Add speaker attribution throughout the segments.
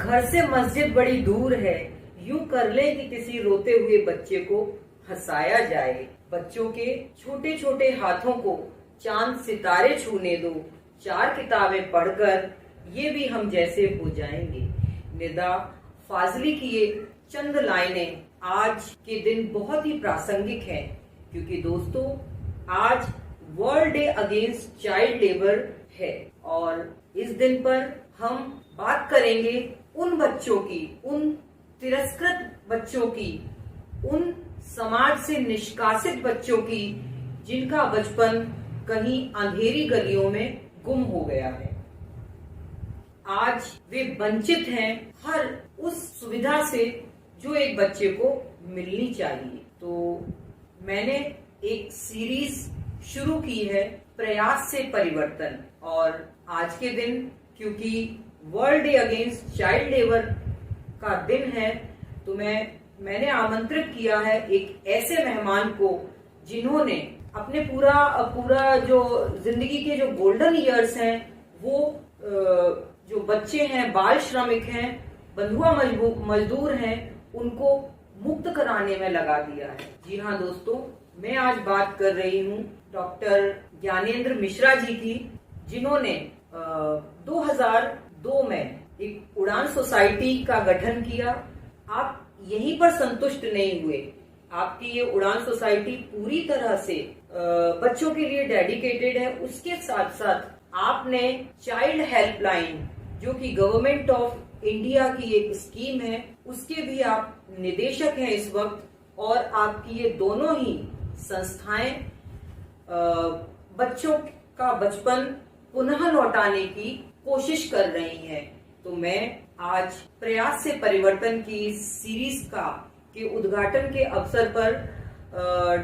Speaker 1: घर से मस्जिद बड़ी दूर है, यूं कर ले कि किसी रोते हुए बच्चे को हंसाया जाए। बच्चों के छोटे छोटे हाथों को चांद सितारे छूने दो, 4 किताबें पढ़कर ये भी हम जैसे हो जाएंगे। निदा फाजली की ये चंद लाइनें आज के दिन बहुत ही प्रासंगिक हैं, क्योंकि दोस्तों आज world day against child labour है और इस दिन पर हम बात करेंगे उन बच्चों की, उन तिरस्कृत बच्चों की, उन समाज से निष्कासित बच्चों की जिनका बचपन कहीं अंधेरी गलियों में गुम हो गया है। आज वे वंचित हैं हर उस सुविधा से जो एक बच्चे को मिलनी चाहिए। तो मैंने एक सीरीज शुरू की है, प्रयास से परिवर्तन, और आज के दिन क्योंकि world day against child labour का दिन है तो मैंने आमंत्रित किया है एक ऐसे मेहमान को जिन्होंने अपने पूरा जो जिंदगी के जो गोल्डन ईयर्स हैं वो जो बच्चे हैं, बाल श्रमिक हैं, बंधुआ मजदूर हैं, उनको मुक्त कराने में लगा दिया है। जी हाँ दोस्तों, मैं आज बात कर रही हूँ डॉक्टर ज्ञानेंद्र मिश्रा जी की, जिन्होंने 2002 में एक उड़ान सोसाइटी का गठन किया। आप यहीं पर संतुष्ट नहीं हुए, आपकी ये उड़ान सोसाइटी पूरी तरह से बच्चों के लिए डेडिकेटेड है। उसके साथ साथ आपने चाइल्ड हेल्पलाइन, जो कि गवर्नमेंट ऑफ इंडिया की एक स्कीम है, उसके भी आप निदेशक हैं इस वक्त, और आपकी ये दोनों ही संस्थाएं बच्चों का बचपन पुनः लौटाने की कोशिश कर रही हैं। तो मैं आज प्रयास से परिवर्तन की सीरीज के उद्घाटन के अवसर पर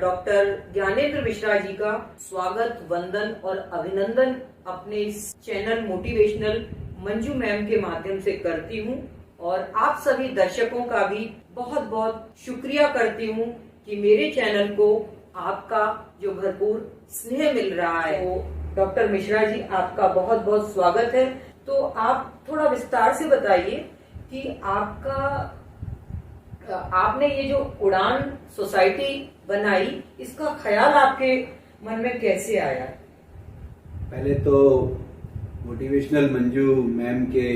Speaker 1: डॉक्टर ज्ञानेंद्र मिश्रा जी का स्वागत, वंदन और अभिनंदन अपने इस चैनल मोटिवेशनल मंजू मैम के माध्यम से करती हूँ, और आप सभी दर्शकों का भी बहुत बहुत शुक्रिया करती हूँ कि मेरे चैनल को आपका जो भरपूर स्नेह मिल रहा है। तो डॉक्टर मिश्रा जी, आपका बहुत बहुत स्वागत है। तो आप थोड़ा विस्तार से बताइए कि आपने ये जो उड़ान सोसाइटी बनाई, इसका ख्याल आपके मन में कैसे आया?
Speaker 2: पहले तो मोटिवेशनल मंजू मैम के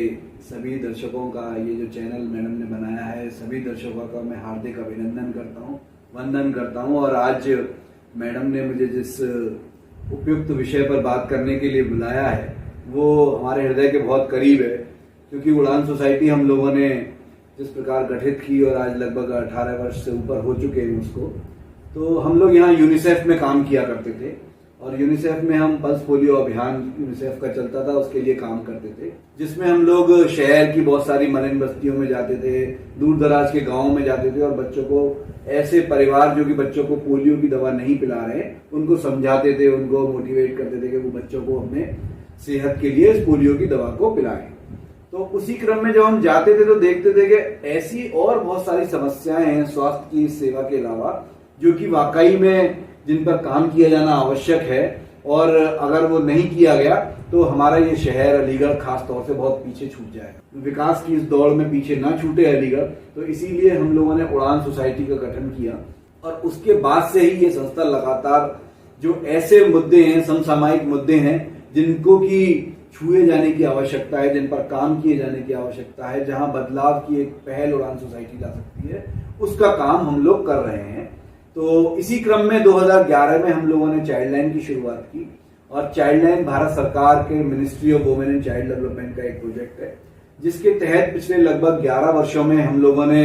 Speaker 2: सभी दर्शकों का, ये जो चैनल मैडम ने बनाया है, सभी दर्शकों का मैं हार्दिक अभिनंदन करता हूँ, वंदन करता हूँ। और आज मैडम ने मुझे जिस उपयुक्त विषय पर बात करने के लिए बुलाया है वो हमारे हृदय के बहुत करीब है, क्योंकि उड़ान सोसाइटी हम लोगों ने जिस प्रकार गठित की और आज लगभग 18 वर्ष से ऊपर हो चुके हैं उसको, तो हम लोग यहाँ यूनिसेफ में काम किया करते थे, और यूनिसेफ में हम पल्स पोलियो अभियान यूनिसेफ का चलता था, उसके लिए काम करते थे, जिसमें हम लोग शहर की बहुत सारी मलिन बस्तियों में जाते थे, दूर दराज के गाँव में जाते थे, और बच्चों को, ऐसे परिवार जो कि बच्चों को पोलियो की दवा नहीं पिला रहे, उनको समझाते थे, उनको मोटिवेट करते थे कि वो बच्चों को अपने सेहत के लिए इस पोलियो की दवा को पिलाएं। तो उसी क्रम में जब हम जाते थे तो देखते थे कि ऐसी और बहुत सारी समस्याएं हैं स्वास्थ्य की सेवा के अलावा, जो कि वाकई में जिन पर काम किया जाना आवश्यक है, और अगर वो नहीं किया गया तो हमारा ये शहर अलीगढ़ खास तौर से बहुत पीछे छूट जाएगा। विकास की इस दौड़ में पीछे ना छूटे अलीगढ़, तो इसीलिए हम लोगों ने उड़ान सोसाइटी का गठन किया, और उसके बाद से ही ये संस्था लगातार जो ऐसे मुद्दे हैं, समसामयिक मुद्दे हैं, जिनको की छुए जाने की आवश्यकता है, जिन पर काम किए जाने की आवश्यकता है, जहां बदलाव की एक पहल उड़ान सोसाइटी ला सकती है, उसका काम हम लोग कर रहे हैं। तो इसी क्रम में 2011 में हम लोगों ने चाइल्ड लाइन की शुरुआत की, और चाइल्ड लाइन भारत सरकार के ministry of women and child development का एक प्रोजेक्ट है, जिसके तहत पिछले लगभग 11 वर्षों में हम लोगों ने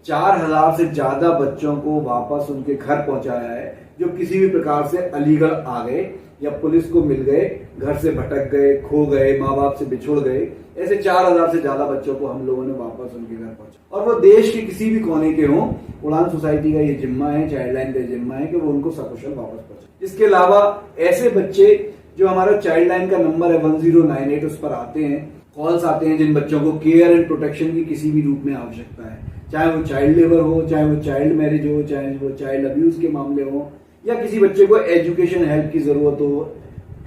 Speaker 2: 4000 से ज्यादा बच्चों को वापस उनके घर पहुंचाया है, जो किसी भी प्रकार से अलीगढ़ आ गए या पुलिस को मिल गए, घर से भटक गए, खो गए, माँ बाप से बिछुड़ गए। ऐसे 4000 से ज्यादा बच्चों को हम लोगों ने वापस उनके घर पहुंचा, और वो देश के किसी भी कोने के हों, उड़ान सोसाइटी का ये जिम्मा है, चाइल्ड लाइन का जिम्मा है कि वो उनको सकुशल वापस पहुंचाए। इसके अलावा ऐसे बच्चे जो हमारा चाइल्ड लाइन का नंबर है 1098, उस पर आते हैं, कॉल्स आते हैं, जिन बच्चों को केयर एंड प्रोटेक्शन की किसी भी रूप में आवश्यकता है, चाहे वो चाइल्ड लेबर हो, चाहे वो चाइल्ड मैरिज हो, चाहे वो चाइल्ड अब्यूज के मामले हो, या किसी बच्चे को एजुकेशन हेल्प की जरूरत हो,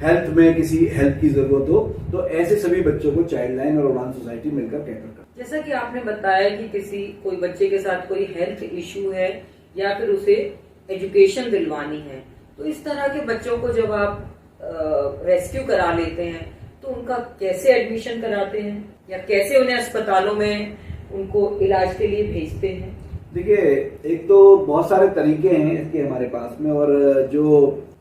Speaker 2: हेल्थ में किसी हेल्प की जरूरत हो, तो ऐसे सभी बच्चों को चाइल्ड लाइन और उड़ान सोसाइटी मिलकर कहकर करते हैं।
Speaker 1: जैसा कि आपने बताया कि कोई बच्चे के साथ कोई हेल्थ इश्यू है या फिर उसे एजुकेशन दिलवानी है, तो इस तरह के बच्चों को जब आप रेस्क्यू करा लेते हैं तो उनका कैसे एडमिशन कराते हैं या कैसे उन्हें अस्पतालों में उनको इलाज के लिए भेजते हैं?
Speaker 2: देखिए, एक तो बहुत सारे तरीके हैं इसके हमारे पास में। और जो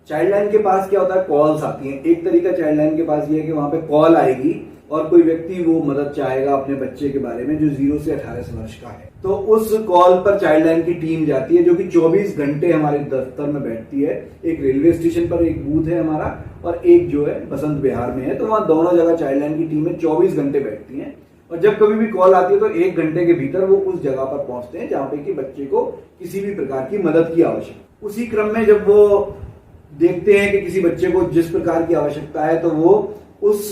Speaker 2: चाइल्डलाइन के पास क्या होता है, कॉल्स आती हैं। एक तरीका चाइल्डलाइन के पास ये है कि वहां पे कॉल आएगी और कोई व्यक्ति वो मदद चाहेगा अपने बच्चे के बारे में जो 0 से 18 वर्ष का है, तो उस कॉल पर चाइल्डलाइन की टीम जाती है जो कि 24 घंटे हमारे दफ्तर में बैठती है। एक रेलवे स्टेशन पर एक बूथ है हमारा और एक जो है बसंत विहार में है, तो वहां दोनों जगह चाइल्डलाइन की टीमें 24 घंटे बैठती हैं। और जब कभी भी कॉल आती है तो 1 घंटे के भीतर वो उस जगह पर पहुंचते हैं जहां पे कि बच्चे को किसी भी प्रकार की मदद की आवश्यकता। उसी क्रम में जब वो देखते हैं कि किसी बच्चे को जिस प्रकार की आवश्यकता है तो वो उस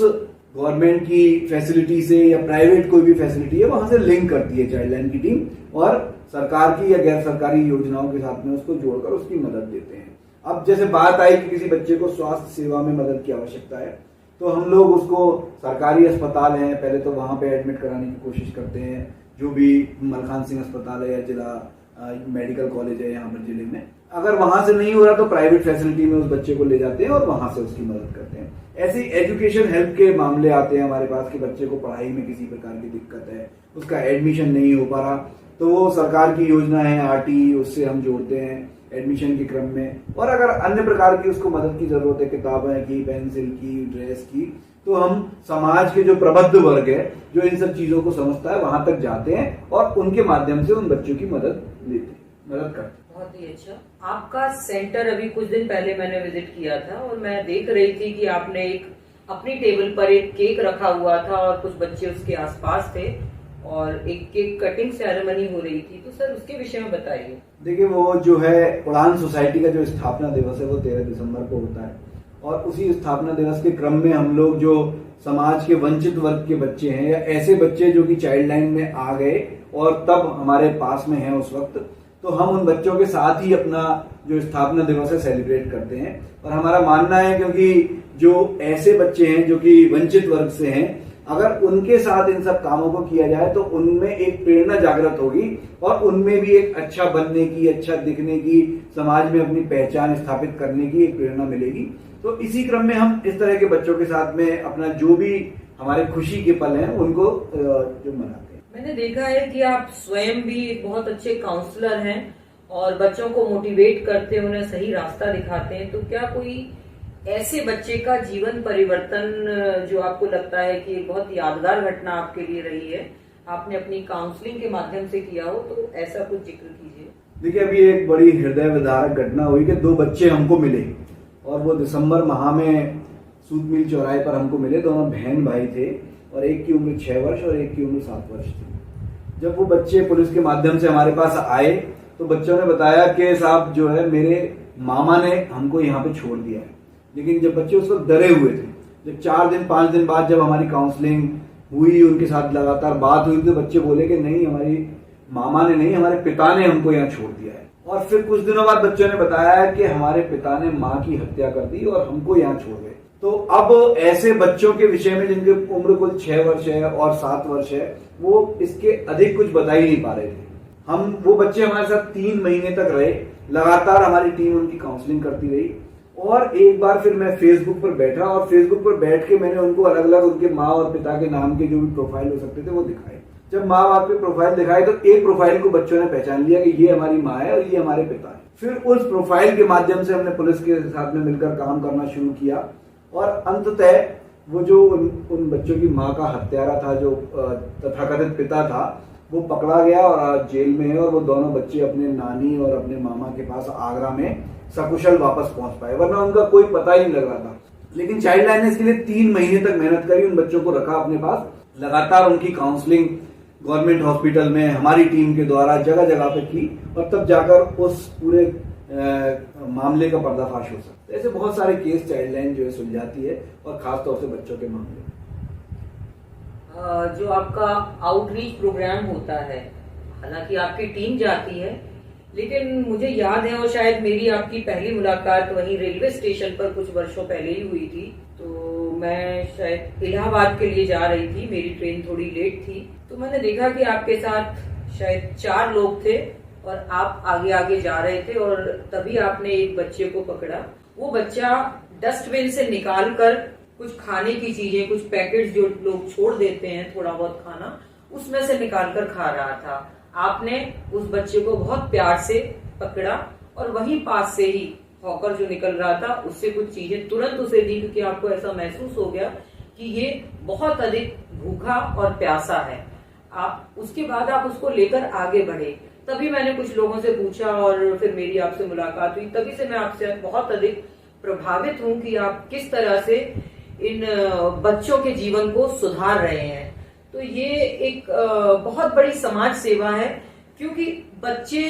Speaker 2: गवर्नमेंट की फैसिलिटी से या प्राइवेट कोई भी फैसिलिटी है वहां से लिंक करती है चाइल्डलाइन की टीम और सरकार की या गैर सरकारी योजनाओं के साथ में उसको जोड़कर उसकी मदद देते हैं। अब जैसे बात आई कि किसी बच्चे को स्वास्थ्य सेवा में मदद की आवश्यकता है, तो हम लोग उसको सरकारी अस्पताल हैं पहले तो वहां पे एडमिट कराने की कोशिश करते हैं, जो भी मलखान सिंह अस्पताल है या जिला मेडिकल कॉलेज है यहाँ पर जिले में। अगर वहां से नहीं हो रहा तो प्राइवेट फैसिलिटी में उस बच्चे को ले जाते हैं और वहां से उसकी मदद करते हैं। ऐसे एजुकेशन हेल्प के मामले आते हैं हमारे पास कि बच्चे को पढ़ाई में किसी प्रकार की दिक्कत है, उसका एडमिशन नहीं हो पा रहा, तो वो सरकार की योजना है आरटी, उससे हम जोड़ते हैं एडमिशन के क्रम में। और अगर अन्य प्रकार की उसको मदद की जरूरत है, किताबें की, पेंसिल की, ड्रेस की, तो हम समाज के जो प्रबुद्ध वर्ग है जो इन सब चीजों को समझता है वहां तक जाते हैं और उनके माध्यम से उन बच्चों की मदद करते हैं।
Speaker 1: बहुत ही अच्छा। आपका सेंटर अभी कुछ दिन पहले मैंने विजिट किया था और मैं देख रही थी कि आपने एक अपनी टेबल पर एक केक रखा हुआ था और कुछ बच्चे उसके आसपास थे और एक केक कटिंग सेरेमनी हो रही थी, तो सर उसके विषय में बताइए।
Speaker 2: देखिए, वो जो है उड़ान सोसाइटी का जो स्थापना दिवस है वो 13 दिसंबर को होता है और उसी स्थापना दिवस के क्रम में हम लोग जो समाज के वंचित वर्ग के बच्चे हैं या ऐसे बच्चे जो कि चाइल्ड लाइन में आ गए और तब हमारे पास में हैं उस वक्त, तो हम उन बच्चों के साथ ही अपना जो स्थापना दिवस है सेलिब्रेट करते हैं। और हमारा मानना है क्योंकि जो ऐसे बच्चे हैं जो कि वंचित वर्ग से हैं, अगर उनके साथ इन सब कामों को किया जाए तो उनमें एक प्रेरणा जागृत होगी और उनमें भी एक अच्छा बनने की, अच्छा दिखने की, समाज में अपनी पहचान स्थापित करने की एक प्रेरणा मिलेगी। तो इसी क्रम में हम इस तरह के बच्चों के साथ में अपना जो भी हमारे खुशी के पल हैं उनको जो मनाते हैं।
Speaker 1: मैंने देखा है कि आप स्वयं भी बहुत अच्छे काउंसलर हैं और बच्चों को मोटिवेट करते हैं, उन्हें सही रास्ता दिखाते हैं, तो क्या कोई ऐसे बच्चे का जीवन परिवर्तन जो आपको लगता है कि बहुत यादगार घटना आपके लिए रही है, आपने अपनी काउंसलिंग के माध्यम से किया हो, तो ऐसा कुछ जिक्र कीजिए।
Speaker 2: देखिए, अभी एक बड़ी हृदय विदारक घटना हुई कि 2 बच्चे हमको मिले और वो दिसंबर माह में सूत मिल चौराहे पर हमको मिले। दोनों बहन भाई थे और एक की उम्र 6 वर्ष और एक की उम्र 7 वर्ष थी। जब वो बच्चे पुलिस के माध्यम से हमारे पास आए तो बच्चों ने बताया कि साहब जो है मेरे मामा ने हमको यहाँ पे छोड़ दिया है। लेकिन जब बच्चे उस वक्त डरे हुए थे, जब 4 दिन 5 दिन बाद जब हमारी काउंसलिंग हुई, उनके साथ लगातार बात हुई, तो बच्चे बोले कि नहीं, हमारी मामा ने नहीं, हमारे पिता ने हमको यहाँ छोड़ दिया है। और फिर कुछ दिनों बाद बच्चों ने बताया कि हमारे पिता ने माँ की हत्या कर दी और हमको यहाँ छोड़ गए। तो अब ऐसे बच्चों के विषय में जिनकी उम्र कुल 6 वर्ष है और 7 वर्ष है, वो इसके अधिक कुछ बता ही नहीं पा रहे थे। वो बच्चे हमारे साथ 3 महीने तक रहे, लगातार हमारी टीम उनकी काउंसलिंग करती रही। और एक बार फिर मैं फेसबुक पर बैठा और फेसबुक पर बैठ के मैंने उनको अलग अलग उनके माँ और पिता के नाम के जो भी प्रोफाइल हो सकते थे वो दिखाए। जब माँ बाप के प्रोफाइल दिखाए तो एक प्रोफाइल को बच्चों ने पहचान लिया कि ये हमारी माँ है और ये हमारे पिता है। फिर उस प्रोफाइल के माध्यम से हमने पुलिस के साथ में मिलकर काम करना शुरू किया और अंततः वो जो उन बच्चों की माँ का हत्यारा था, जो तथाकथित पिता था, वो पकड़ा गया और आज जेल में है। और वो दोनों बच्चे अपने नानी और अपने मामा के पास आगरा में सकुशल वापस पहुंच पाए, वरना उनका कोई पता ही नहीं लग रहा था। लेकिन चाइल्ड लाइन ने इसके लिए 3 महीने तक मेहनत करी, उन बच्चों को रखा अपने पास, लगातार उनकी काउंसलिंग गवर्नमेंट हॉस्पिटल में हमारी टीम के द्वारा जगह जगह पे की और तब जाकर उस पूरे मामले का पर्दाफाश हो सकता है। ऐसे बहुत सारे केस चाइल्ड लाइन जो है सुलझाती है और खासतौर से बच्चों के मामले।
Speaker 1: जो आपका आउटरीच प्रोग्राम होता है, हालांकि आपकी टीम जाती है, लेकिन मुझे याद है और शायद मेरी आपकी पहली मुलाकात वहीं रेलवे स्टेशन पर कुछ वर्षों पहले ही हुई थी। तो मैं शायद इलाहाबाद के लिए जा रही थी, मेरी ट्रेन थोड़ी लेट थी, तो मैंने देखा कि आपके साथ शायद 4 लोग थे और आप आगे आगे जा रहे थे और तभी आपने एक बच्चे को पकड़ा। वो बच्चा डस्टबिन से निकाल कर कुछ खाने की चीजें, कुछ पैकेट्स जो लोग छोड़ देते हैं थोड़ा बहुत खाना, उसमें से निकाल कर खा रहा था। आपने उस बच्चे को बहुत प्यार से पकड़ा और वहीं पास से ही हॉकर जो निकल रहा था उससे कुछ चीजें तुरंत उसे दी, क्योंकि आपको ऐसा महसूस हो गया कि ये बहुत अधिक भूखा और प्यासा है। उसके बाद आप उसको लेकर आगे बढ़े। तभी मैंने कुछ लोगों से पूछा और फिर मेरी आपसे मुलाकात हुई। तभी से मैं आपसे बहुत अधिक प्रभावित हूं कि आप किस तरह से इन बच्चों के जीवन को सुधार रहे हैं। तो ये एक बहुत बड़ी समाज सेवा है, क्योंकि बच्चे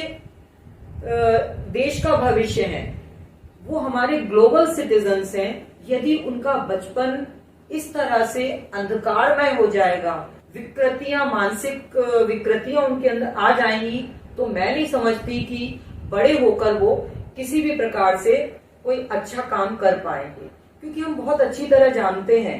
Speaker 1: देश का भविष्य हैं, वो हमारे ग्लोबल सिटीजन्स हैं। यदि उनका बचपन इस तरह से अंधकारमय हो जाएगा, विकृतियां, मानसिक विकृतियां उनके अंदर आ जाएंगी, तो मैं नहीं समझती कि बड़े होकर वो किसी भी प्रकार से कोई अच्छा काम कर पाएंगे। क्योंकि हम बहुत अच्छी तरह जानते हैं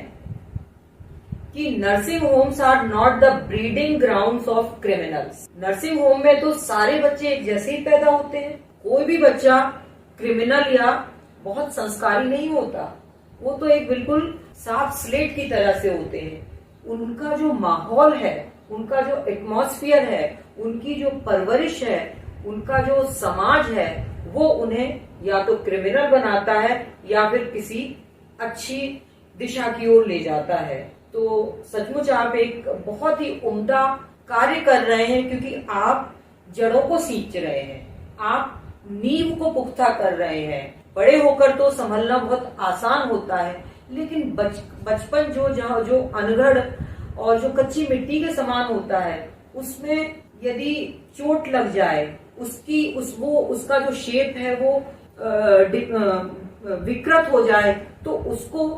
Speaker 1: कि nursing homes are not the breeding grounds of criminals. Nursing home में तो सारे बच्चे एक जैसे ही पैदा होते हैं। कोई भी बच्चा क्रिमिनल या बहुत संस्कारी नहीं होता। वो तो एक बिल्कुल साफ स्लेट की तरह से होते हैं। उनका जो माहौल है, उनका जो एटमॉस्फेयर है, उनकी जो परवरिश है, उनका जो समाज है, वो उन्हें या तो क्रिमिनल बनाता है या फिर किसी अच्छी दिशा की ओर ले जाता है। तो सचमुच आप एक बहुत ही उम्दा कार्य कर रहे हैं, क्योंकि आप जड़ों को सींच रहे हैं, आप नींव को पुख्ता कर रहे हैं। बड़े होकर तो संभलना बहुत आसान होता है, लेकिन बचपन जो अनगढ़ और जो कच्ची मिट्टी के समान होता है, उसमें यदि चोट लग जाए, उसका जो शेप है वो विकृत हो जाए, तो उसको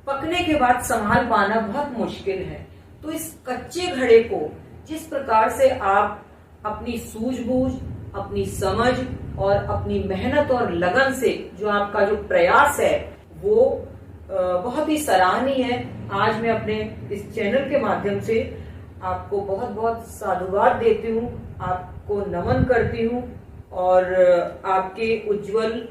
Speaker 1: पकने के बाद संभाल पाना बहुत मुश्किल है। तो इस कच्चे घड़े को जिस प्रकार से आप अपनी सूझबूझ, अपनी समझ और अपनी मेहनत और लगन से जो आपका जो प्रयास है, वो बहुत ही सराहनीय है। आज मैं अपने इस चैनल के माध्यम से आपको बहुत बहुत साधुवाद देती हूँ, आपको नमन करती हूँ और आपके उज्जवल